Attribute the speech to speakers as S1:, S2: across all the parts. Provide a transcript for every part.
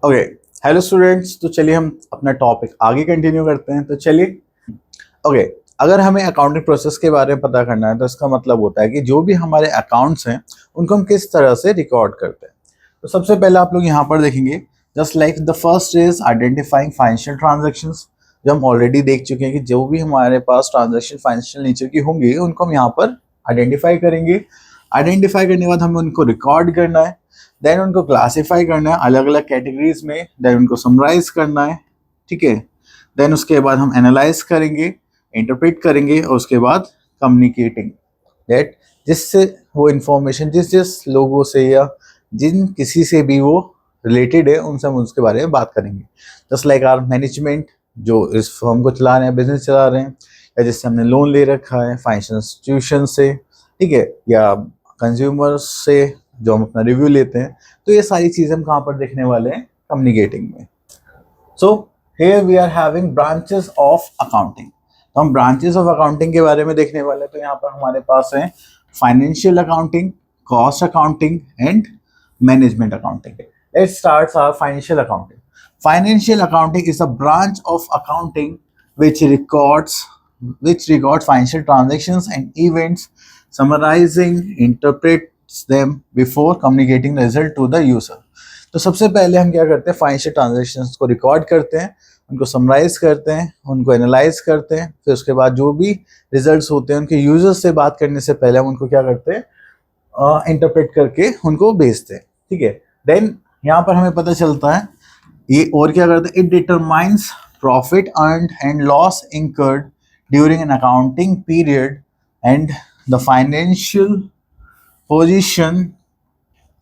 S1: Okay. Hello students, तो चलिए हम अपना टॉपिक आगे कंटिन्यू करते हैं। तो चलिए ओके, अगर हमें अकाउंटिंग प्रोसेस के बारे में पता करना है तो इसका मतलब होता है कि जो भी हमारे अकाउंट्स हैं उनको हम किस तरह से रिकॉर्ड करते हैं। तो सबसे पहले आप लोग यहाँ पर देखेंगे, just like the first is identifying financial transactions. जो हम ऑलरेडी देख चुके हैं कि जो भी हमारे पास ट्रांजेक्शन फाइनेंशियल नेचर की होंगी उनको हम यहाँ पर आइडेंटिफाई करेंगे। आइडेंटिफाई करने के बाद हमें उनको रिकॉर्ड करना है, देन उनको क्लासिफाई करना है अलग अलग कैटेगरीज में, देन उनको समराइज करना है। ठीक है, देन उसके बाद हम एनालाइज करेंगे, इंटरप्रेट करेंगे और उसके बाद कम्युनिकेटिंग दैट, जिससे वो इंफॉर्मेशन जिस जिस लोगों से या जिन किसी से भी वो रिलेटेड है उनसे हम उसके बारे में बात करेंगे। जस्ट लाइक आर मैनेजमेंट, जो इस फर्म को चला रहे हैं, बिजनेस चला रहे हैं, या जिससे हमने लोन ले रखा है फाइनेंशियल इंस्टीट्यूशन से, ठीक है, या कंज्यूमर्स से जो हम अपना रिव्यू लेते हैं। तो ये सारी चीज़ें हम कहाँ पर देखने वाले हैं, कम्युनिकेटिंग में। So here we are having branches of accounting. तो हम ब्रांचेस ऑफ अकाउंटिंग के बारे में देखने वाले हैं। तो यहाँ पर हमारे पास है financial accounting, cost accounting and management accounting. Let's start our financial accounting. Financial accounting is a branch of accounting which records financial transactions and events, summarizing, interprets them before communicating the result to the user. तो सबसे पहले हम क्या करते हैं, financial transactions को record करते हैं, उनको समराइज करते हैं, उनको एनालाइज करते हैं, फिर उसके बाद जो भी रिजल्ट्स होते हैं उनके यूजर्स से बात करने से पहले हम उनको क्या करते हैं, इंटरप्रेट करके उनको भेजते हैं। ठीक है, देन यहाँ पर हमें पता चलता है ये और क्या करते हैं, it determines profit earned and loss incurred during an accounting period and the financial position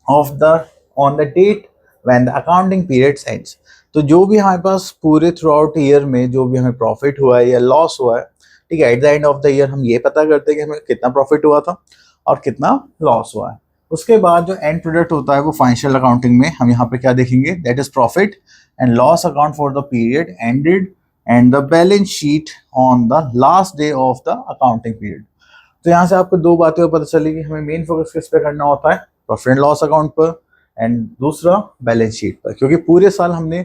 S1: of the on the date when the accounting period ends. तो जो भी हमारे पास पूरे थ्रू आउट ईयर में जो भी हमें प्रॉफिट हुआ है या लॉस हुआ है, ठीक है, at the end of the year हम ये पता करते हैं कि हमें कितना प्रॉफिट हुआ था और कितना लॉस हुआ है। उसके बाद जो एंड प्रोडक्ट होता है वो फाइनेंशियल अकाउंटिंग में हम यहाँ पे क्या देखेंगे, that is profit and loss account for the period ended and the balance sheet on the last day of the accounting period. तो यहाँ से आपको दो बातें पता चली कि हमें मेन फोकस किस पे करना होता है, प्रॉफिट एंड लॉस अकाउंट पर, एंड दूसरा बैलेंस शीट पर, क्योंकि पूरे साल हमने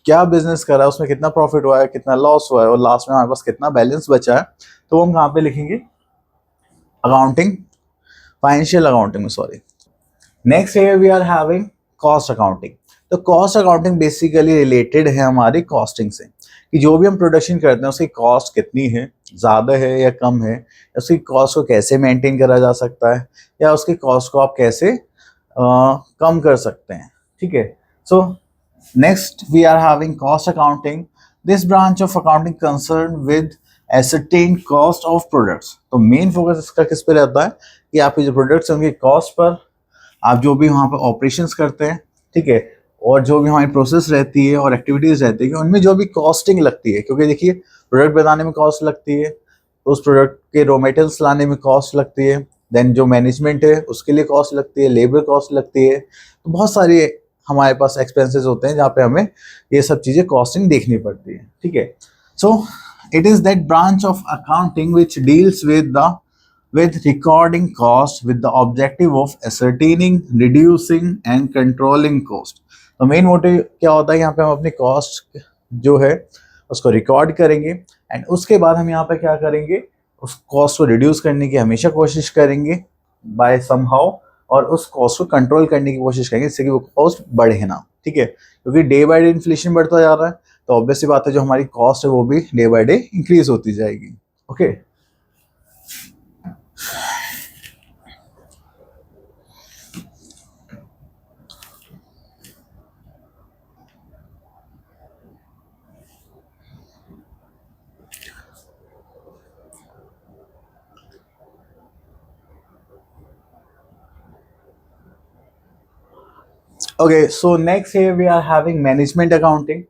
S1: क्या बिजनेस करा है, उसमें कितना प्रॉफिट हुआ है, कितना लॉस हुआ है और लास्ट में हमारे पास कितना बैलेंस बचा है, तो हम कहाँ पे लिखेंगे, अकाउंटिंग, फाइनेंशियल अकाउंटिंग में, sorry. Next here we are having cost accounting. तो कॉस्ट अकाउंटिंग बेसिकली रिलेटेड है हमारी कॉस्टिंग से, कि जो भी हम प्रोडक्शन करते हैं उसकी कॉस्ट कितनी है, ज़्यादा है या कम है, उसकी कॉस्ट को कैसे मेंटेन करा जा सकता है, या उसकी कॉस्ट को आप कैसे कम कर सकते हैं। ठीक है, so next we are having cost accounting. This branch of accounting concern with ascertain cost of products. तो मेन फोकस इसका किस पे रहता है कि आपके जो प्रोडक्ट्स हैं उनकी कॉस्ट पर, आप जो भी वहाँ पर ऑपरेशंस करते हैं, ठीक है, और जो भी हमारी प्रोसेस रहती है और एक्टिविटीज़ रहती है उनमें जो भी कॉस्टिंग लगती है, क्योंकि देखिए प्रोडक्ट बनाने में कॉस्ट लगती है, तो उस प्रोडक्ट के रॉ मटेरियल्स लाने में कॉस्ट लगती है, देन जो मैनेजमेंट है उसके लिए कॉस्ट लगती है, लेबर कॉस्ट लगती है, तो बहुत सारी हमारे पास एक्सपेंसेस होते हैं जहाँ पे हमें ये सब चीज़ें कॉस्टिंग देखनी पड़ती है। ठीक है, so it is that branch of accounting which deals with recording cost with the objective of ascertaining, reducing and controlling cost। तो मेन मोटिव क्या होता है, यहाँ पे हम अपनी कॉस्ट जो है उसको रिकॉर्ड करेंगे एंड उसके बाद हम यहाँ पे क्या करेंगे, उस कॉस्ट को रिड्यूस करने की हमेशा कोशिश करेंगे बाय समहाउ, और उस कॉस्ट को कंट्रोल करने की कोशिश करेंगे जिससे कि वो कॉस्ट बढ़े ना। ठीक है, क्योंकि डे बाय डे इन्फ्लेशन बढ़ता जा रहा है, तो ऑब्वियस सी बात है जो हमारी कॉस्ट है वो भी डे बाय डे इंक्रीज होती जाएगी। Okay, Okay, so next here we are having management accounting.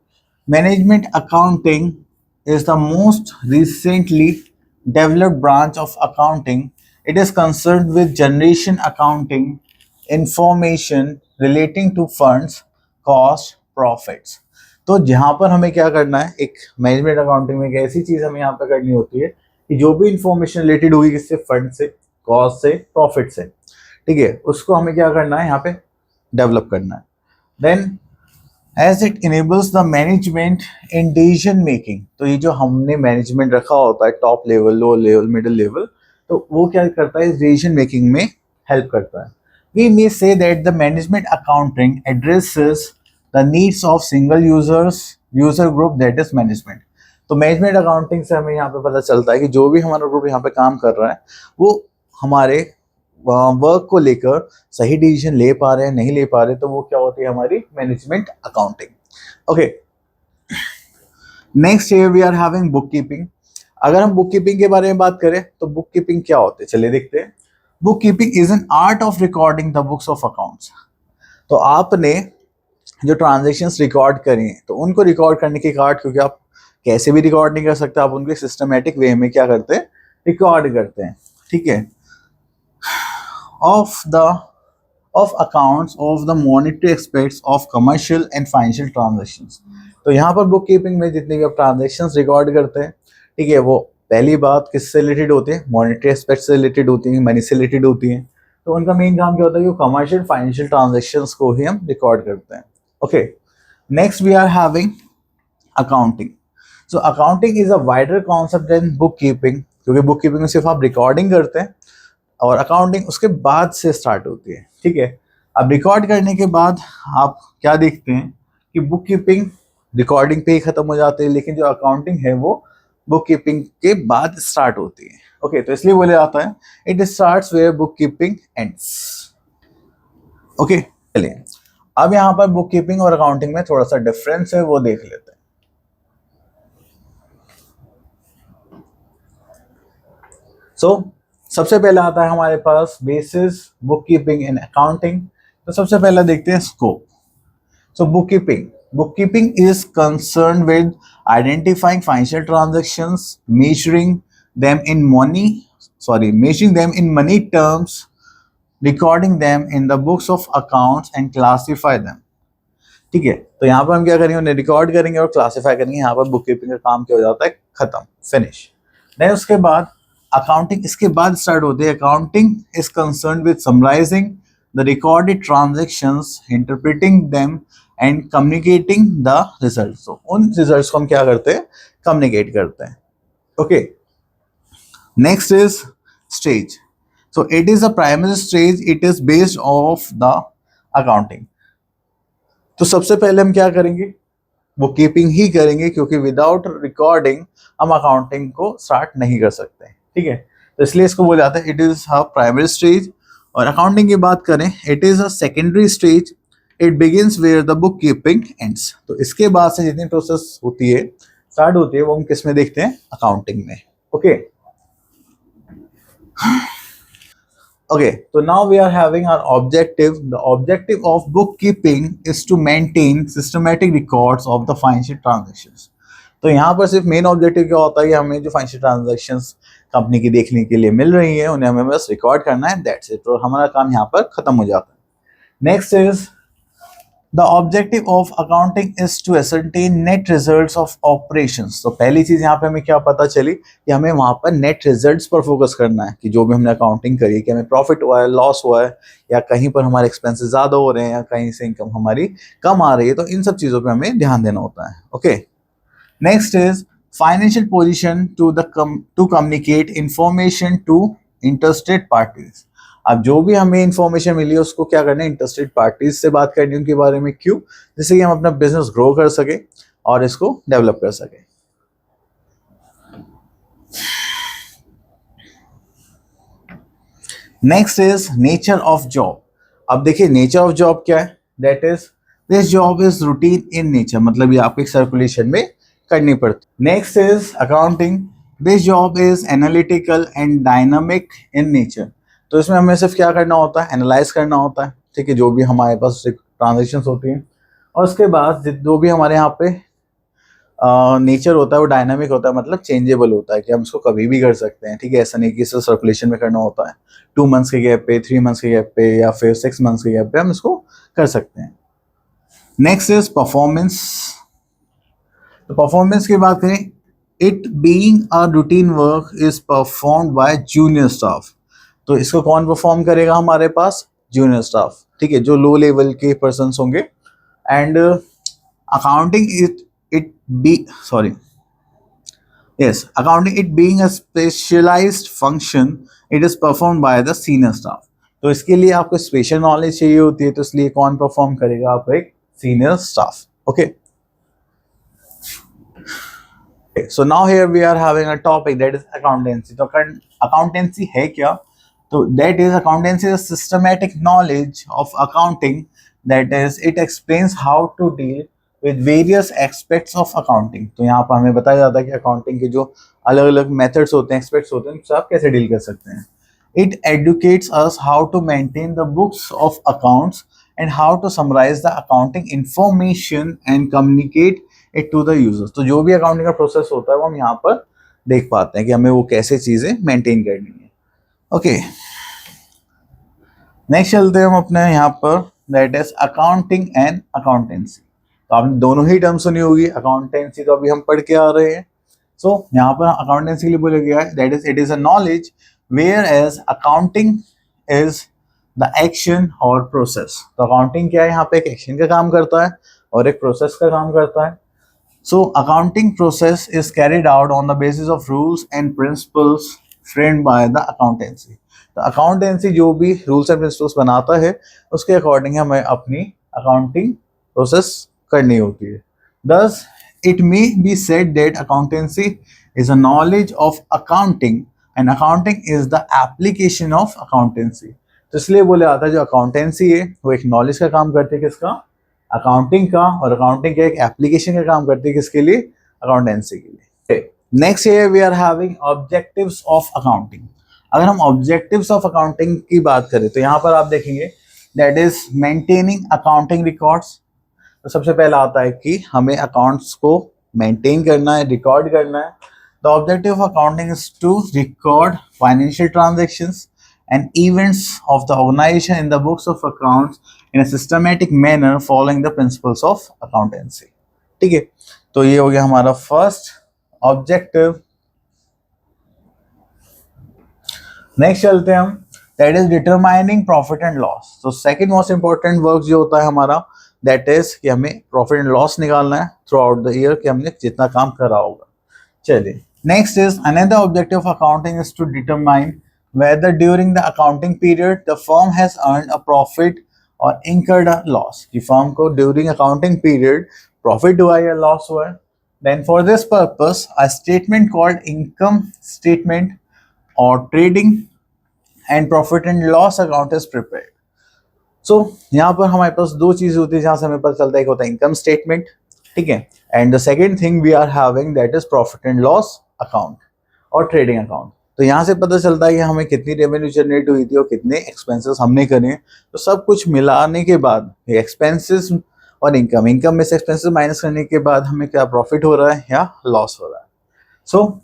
S1: Management accounting is the most recently developed branch of accounting. It is concerned with generation accounting, information relating to funds, cost, profits. तो जहाँ पर हमें क्या करना है, एक management accounting में एक ऐसी चीज़ हमें यहाँ पर करनी होती है कि जो भी इंफॉर्मेशन रिलेटेड होगी किससे, फंड से, कॉस्ट से, प्रॉफिट से, ठीक है, उसको हमें क्या करना है यहाँ पे डेवलप करना है। Then as it enables the management in decision making. तो ये जो हमने मैनेजमेंट रखा होता है top level, low level, middle level, तो वो क्या करता है, डिसीजन मेकिंग में हेल्प करता है। We may say that the management accounting addresses the needs of single user group, that is management. तो मैनेजमेंट अकाउंटिंग से हमें यहाँ पे पता चलता है कि जो भी हमारा ग्रुप यहाँ पे काम कर रहा है वो हमारे वर्क को लेकर सही डिसीजन ले पा रहे हैं, नहीं ले पा रहे, तो वो क्या होती है, हमारी management accounting. Okay, next here we are having book keeping. अगर हम बुक कीपिंग के बारे में बात करें तो बुक कीपिंग क्या होते हैं, चलिए देखते हैं। Book keeping is an art of recording the books of accounts. तो आपने जो ट्रांजेक्शन्स रिकॉर्ड करी हैं तो उनको रिकॉर्ड करने के कार्ड, क्योंकि आप कैसे भी रिकॉर्ड नहीं कर सकते, आप उनके सिस्टमेटिक वे में क्या करते हैं, रिकॉर्ड करते हैं, ठीक है। Of the of accounts of the monetary aspects of commercial and financial transactions। तो यहाँ पर बुक कीपिंग में जितने भी आप ट्रांजेक्शन्स रिकॉर्ड करते हैं, ठीक है, वो पहली बात किससे रिलेटेड होती है, मॉनेटरी एस्पेक्ट से रिलेटेड होती है, मनी से रिलेटेड होती है। तो उनका मेन काम क्या होता है कि कमर्शियल फाइनेंशियल ट्रांजेक्शन्स को ही हम रिकॉर्ड करते हैं। Okay, next we are having accounting. So accounting is a wider concept than book keeping, क्योंकि बुक कीपिंग में सिर्फ आप रिकॉर्डिंग करते हैं और अकाउंटिंग उसके बाद से स्टार्ट होती है, ठीक है। अब रिकॉर्ड करने के बाद आप क्या देखते हैं कि बुक कीपिंग रिकॉर्डिंग पे ही खत्म हो जाती है, लेकिन जो अकाउंटिंग है वो बुक कीपिंग के बाद स्टार्ट होती है। ओके, तो इसलिए बोला जाता है it starts where book keeping ends. Okay, चलिए अब यहाँ पर बुक कीपिंग और अकाउंटिंग में थोड़ा सा डिफरेंस है, वो देख लेते हैं। सबसे पहला आता है हमारे पास basis bookkeeping in accounting. तो सबसे पहला देखते हैं scope. So bookkeeping is concern with identifying financial transactions, measuring them in money terms, recording them in the books of accounts and classify them. ठीक है, तो यहाँ पर हम क्या करेंगे, उन्हें रिकॉर्ड करेंगे और क्लासीफाई करेंगे। यहाँ पर बुक कीपिंग का काम क्या हो जाता है, खत्म, फिनिश। देन उसके बाद अकाउंटिंग इसके बाद स्टार्ट होती है। Accounting is concern with summarising the recorded transactions, interpreting them and communicating the results. तो उन रिजल्ट्स को हम क्या करते हैं, कम्युनिकेट करते हैं। Okay, next is stage. So it is a primary stage, it is based of the accounting. तो सबसे पहले हम क्या करेंगे, बुक कीपिंग ही करेंगे, क्योंकि विदाउट रिकॉर्डिंग हम अकाउंटिंग को स्टार्ट नहीं कर सकते, ठीक है। तो इसलिए इसको बोला जाता है it is a primary stage. और अकाउंटिंग की बात करें, it is a secondary stage, it begins where the book keeping ends. तो इसके बाद से जितनी प्रोसेस होती है, स्टार्ट होती है, वो हम किस में देखते हैं, अकाउंटिंग में। Okay, okay, so now we are having our objective. The objective of bookkeeping is to maintain systematic records of the financial transactions। तो यहाँ पर सिर्फ मेन ऑब्जेक्टिव क्या होता है कि हमें जो फाइनेंशियल ट्रांजैक्शंस कंपनी की देखने के लिए मिल रही है उन्हें हमें बस रिकॉर्ड करना है, दैट्स इट। तो हमारा काम यहाँ पर खत्म हो जाता है। Next is the objective of accounting is to ascertain net results of operations. तो पहली चीज यहाँ पे हमें क्या पता चली कि हमें वहां पर नेट रिजल्ट्स पर फोकस करना है, कि जो भी हमने अकाउंटिंग करी है, कि हमें प्रॉफिट हुआ है, लॉस हुआ है, या कहीं पर हमारे एक्सपेंसेस ज्यादा हो रहे हैं, या कहीं से इनकम हमारी कम आ रही है। तो इन सब चीजों पे हमें ध्यान देना होता है। Okay, next is financial position to communicate information to interested parties. अब जो भी हमें इंफॉर्मेशन मिली है उसको क्या करना है, इंटरेस्टेड पार्टीज से बात करनी है उनके बारे में। क्यों, जिससे कि हम अपना बिजनेस ग्रो कर सके और इसको डेवलप कर सके। Next is nature of job. अब देखिए नेचर ऑफ जॉब क्या है, that is this job is routine in nature, मतलब ये आपको एक सर्कुलेशन में करनी पड़ती। Next is accounting, this job is analytical and dynamic in nature. तो इसमें हमें सिर्फ क्या करना होता है, एनालाइज करना होता है, ठीक है, जो भी हमारे पास ट्रांजेक्शन होती हैं। और उसके बाद जो भी हमारे यहाँ पे नेचर होता है वो डायनामिक होता है, मतलब चेंजेबल होता है, कि हम इसको कभी भी कर सकते हैं, ठीक है। ऐसा नहीं कि इसे सर्कुलेशन में करना होता है, 2 मंथ्स के गैप पे, 3 मंथ्स के गैप पे, या फिर 6 मंथ्स के गैप पे हम इसको कर सकते हैं। Next is performance. तो परफॉर्मेंस की बात करें, it being a routine work is performed by junior staff. तो इसको कौन परफॉर्म करेगा, हमारे पास जूनियर स्टाफ, ठीक है, जो लो लेवल के पर्सन होंगे। And accounting it be sorry yes, accounting it being a specialized function, it is performed by the senior staff. तो इसके लिए आपको स्पेशल नॉलेज चाहिए होती है, तो इसलिए कौन परफॉर्म करेगा? आपको एक senior staff. Okay. So now here we are having a topic that is accountancy. तो accountancy है क्या? तो that is accountancy is a systematic knowledge of accounting, that is it explains how to deal with various aspects of accounting. तो यहाँ पर हमें बताया जाता है कि accounting के जो अलग अलग methods होते हैं, aspects होते हैं, उनसे आप कैसे deal कर सकते हैं. It educates us how to maintain the books of accounts and how to summarize the accounting information and communicate it to the users. तो जो भी अकाउंटिंग का प्रोसेस होता है वो हम यहाँ पर देख पाते हैं कि हमें वो कैसे चीजें मेंटेन करनी है. ओके, नेक्स्ट चलते हैं हम अपने यहाँ पर, that is accounting and accountancy. तो आपने दोनों ही टर्म सुनी होगी. अकाउंटेंसी तो अभी हम पढ़ के आ रहे हैं. सो यहाँ पर अकाउंटेंसी के लिए बोला गया है that is it is a knowledge where as accounting is the action और प्रोसेस. तो अकाउंटिंग क्या है? यहाँ पे एक एक्शन का काम करता है और एक प्रोसेस का काम करता है. So accounting process is carried out on the basis of rules and principles framed by the accountancy. तो accountancy जो भी rules and principles बनाता है उसके अकॉर्डिंग हमें अपनी accounting process करनी होती है. Thus it may be said that accountancy is a knowledge of accounting and accounting is the application of accountancy. तो इसलिए बोले जाता है जो accountancy है वो एक knowledge का काम करती है. किसका? अकाउंटिंग का. और अकाउंटिंग का एक एप्लीकेशन का काम करती है. किसके लिए? अकाउंटेंसी के लिए. Next here we are having objectives of accounting. अगर हम ऑब्जेक्टिव्स ऑफ अकाउंटिंग की बात करें तो यहाँ पर आप देखेंगे that is maintaining accounting records. तो सबसे पहला आता है कि हमें अकाउंट्स को मेंटेन करना है, रिकॉर्ड करना है. The objective of accounting is to record financial transactions and events of the organization in the books of accounts in a systematic manner following the principles of accountancy. ठीक है, तो ये हो गया हमारा फर्स्ट ऑब्जेक्टिव. नेक्स्ट चलते हैं हम, that is determining profit and loss. तो सेकंड मोस्ट इंपॉर्टेंट वर्क जो होता है हमारा दैट इज कि हमें प्रॉफिट एंड लॉस निकालना है थ्रू आउट द ईयर कि हमने जितना काम करा होगा. चलिए, next is another objective of accounting is to determine whether during the accounting period the firm has earned a profit or incurred a loss. कि firm को during accounting period profit हुआ या loss हुआ. Then for this purpose a statement called income statement or trading and profit and loss account is prepared. So यहाँ पर हमारे पास दो चीज़ होती है जहाँ से हमें पता चलता है. एक होता है income statement, ठीक है, and the second thing we are having that is profit and loss account और trading account. तो यहाँ से पता चलता है कि हमें कितनी रेवेन्यू जनरेट हुई थी और कितने एक्सपेंसेस हमने करे. तो सब कुछ मिलाने के बाद एक्सपेंसेस और इनकम में से एक्सपेंसेस माइनस करने के बाद हमें क्या प्रॉफिट हो रहा है या लॉस हो रहा है. So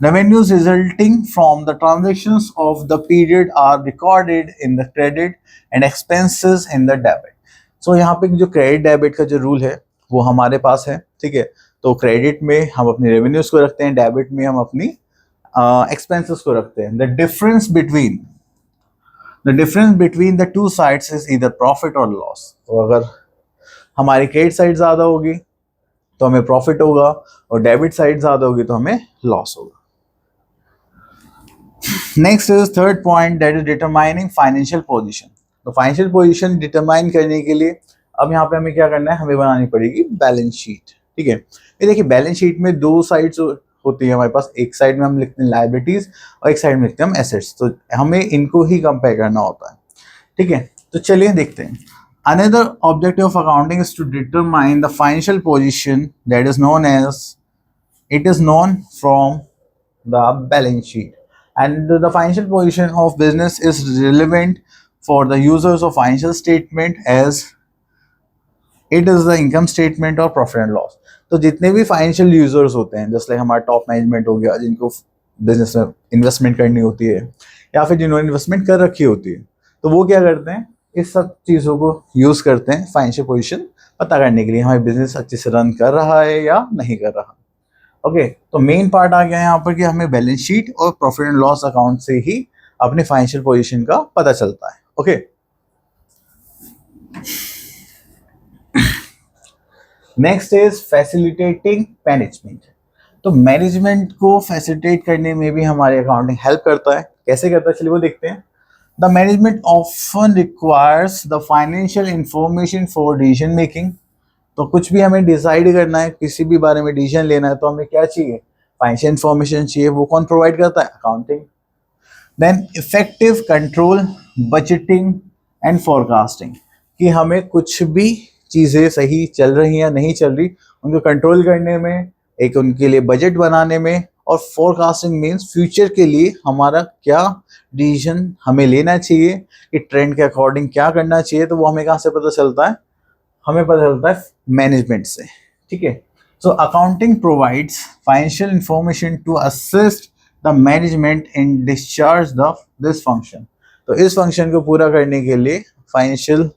S1: revenues resulting from the transactions of the period are recorded in the credit and expenses in the debit. So यहाँ पे जो क्रेडिट डेबिट का जो रूल है वो हमारे पास है. ठीक है, तो क्रेडिट में हम अपनी रेवेन्यूज को रखते हैं, डेबिट में हम अपनी एक्सपेंसेस को रखते हैं. The difference between the two sides is either profit और लॉस. तो अगर हमारी क्रेडिट साइड ज्यादा होगी तो हमें प्रॉफिट होगा और डेबिट साइड ज्यादा होगी तो हमें लॉस होगा. Next is third point that is determining financial position. तो फाइनेंशियल पोजीशन डिटरमाइन करने के लिए अब यहाँ पे हमें क्या करना है, हमें बनानी पड़ेगी बैलेंस शीट. ठीक है, ये देखिए बैलेंस शीट में दो साइड्स होती है हमारे पास. एक साइड में हम लिखते हैं लायबिलिटीज और एक साइड में लिखते हैं हम एसेट्स. तो हमें इनको ही कंपेयर करना होता है. ठीक है, तो चलिए देखते हैं. Another objective of accounting is to determine the financial position that is known as it is known from the balance sheet. And the financial position of business is relevant for the users of financial statement as it is the income statement और profit and loss. तो जितने भी financial users होते हैं जैसे हमारा top management हो गया जिनको बिजनेस में इन्वेस्टमेंट करनी होती है या फिर जिन्होंने इन्वेस्टमेंट कर रखी होती है, तो वो क्या करते हैं, इस सब चीज़ों को यूज़ करते हैं फाइनेंशियल पोजीशन पता करने के लिए हमारे बिजनेस अच्छे से रन कर रहा है या नहीं कर रहा. ओके, तो मेन पार्ट आ गया यहाँ पर कि हमें बैलेंस शीट और प्रॉफिट एंड लॉस अकाउंट से ही अपने फाइनेंशियल पोजीशन का पता चलता है. Okay, next is facilitating management. तो मैनेजमेंट को फैसिलिटेट करने में भी हमारे अकाउंटिंग हेल्प करता है। कैसे करता है चलिए वो देखते हैं। The management often requires the financial information for decision making. तो कुछ भी हमें डिसाइड करना है, किसी भी बारे में डिसीजन लेना है, तो हमें क्या चाहिए? फाइनेंशियल इंफॉर्मेशन चाहिए। वो कौन प्रोवाइड करता है? Accounting. Then effective control, budgeting and forecasting, कि हमें कुछ भी चीज़ें सही चल रही या नहीं चल रही उनको कंट्रोल करने में, एक उनके लिए बजट बनाने में, और फोरकास्टिंग मीन्स फ्यूचर के लिए हमारा क्या डिसीजन हमें लेना चाहिए, कि ट्रेंड के अकॉर्डिंग क्या करना चाहिए। तो वो हमें कहाँ से पता चलता है? हमें पता चलता है मैनेजमेंट से। ठीक है। So accounting provides financial information to assist the management in discharge the this function. तो इस फंक्शन को पूरा करने के लिए फाइनेंशियल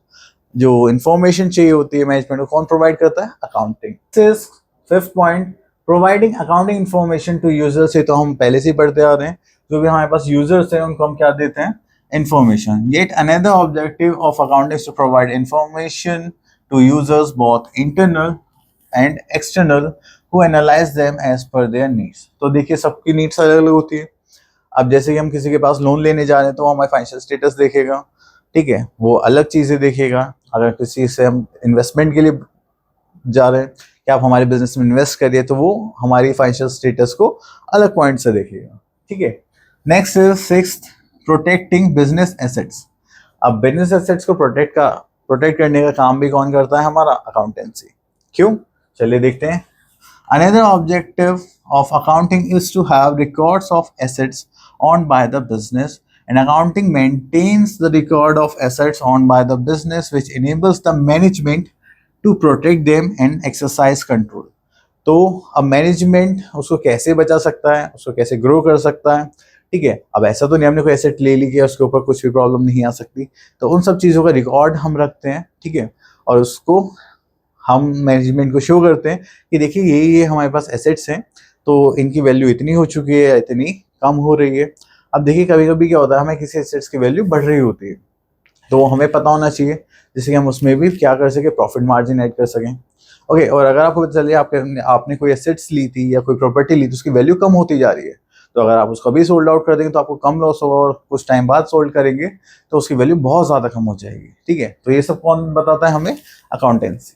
S1: जो इंफॉर्मेशन चाहिए होती है मैनेजमेंट को, कौन प्रोवाइड करता है? Accounting. Fifth point, providing accounting information to users. से तो हम पहले से ही पढ़ते आ रहे हैं। जो भी हमारे पास यूजर्स हैं उनको हम क्या देते हैं? Information. Yet another objective of accounting to provide information to users both internal and external who analyze them as per their needs। तो देखिए सबकी नीड्स अलग अलग होती है। अब जैसे कि हम किसी के पास लोन लेने जा रहे हैं तो वो हमारे फाइनेंशियल स्टेटस देखेगा। ठीक है, वो अलग चीज़ें देखेगा। अगर किसी से हम इन्वेस्टमेंट के लिए जा रहे हैं कि आप हमारे बिजनेस में इन्वेस्ट करिए, तो वो हमारी फाइनेंशियल स्टेटस को अलग पॉइंट से देखेगा। ठीक है। Next is sixth, protecting business assets. अब बिजनेस एसेट्स को प्रोटेक्ट करने का काम भी कौन करता है? हमारा अकाउंटेंसी। क्यों? चलिए देखते हैं। Another objective of accounting is to have records of assets owned by the business, and accounting maintains the record of assets owned by the business which enables the management to protect them and exercise control। तो अब management उसको कैसे बचा सकता है, उसको कैसे grow कर सकता है। ठीक है। अब ऐसा तो नहीं हमने कोई एसेट ले ली कि उसके ऊपर कुछ भी प्रॉब्लम नहीं आ सकती। तो उन सब चीज़ों का रिकॉर्ड हम रखते हैं। ठीक है। और उसको हम मैनेजमेंट को शो करते हैं कि देखिए ये हमारे पास एसेट्स हैं, तो इनकी वैल्यू इतनी हो चुकी है, इतनी कम हो रही है। अब देखिए कभी कभी क्या होता है, हमें किसी एसेट्स की वैल्यू बढ़ रही होती है, तो वो हमें पता होना चाहिए जिससे कि हम उसमें भी क्या कर सके? प्रॉफिट मार्जिन ऐड कर सकें। ओके। और अगर आपको पता चलिए आपने कोई एसेट्स ली थी या कोई प्रॉपर्टी ली थी, उसकी वैल्यू कम होती जा रही है, तो अगर आप उसको अभी सोल्ड आउट कर देंगे तो आपको कम लॉस होगा, और कुछ टाइम बाद सोल्ड करेंगे तो उसकी वैल्यू बहुत ज़्यादा कम हो जाएगी। ठीक है। तो ये सब कौन बताता है हमें? अकाउंटेंसी।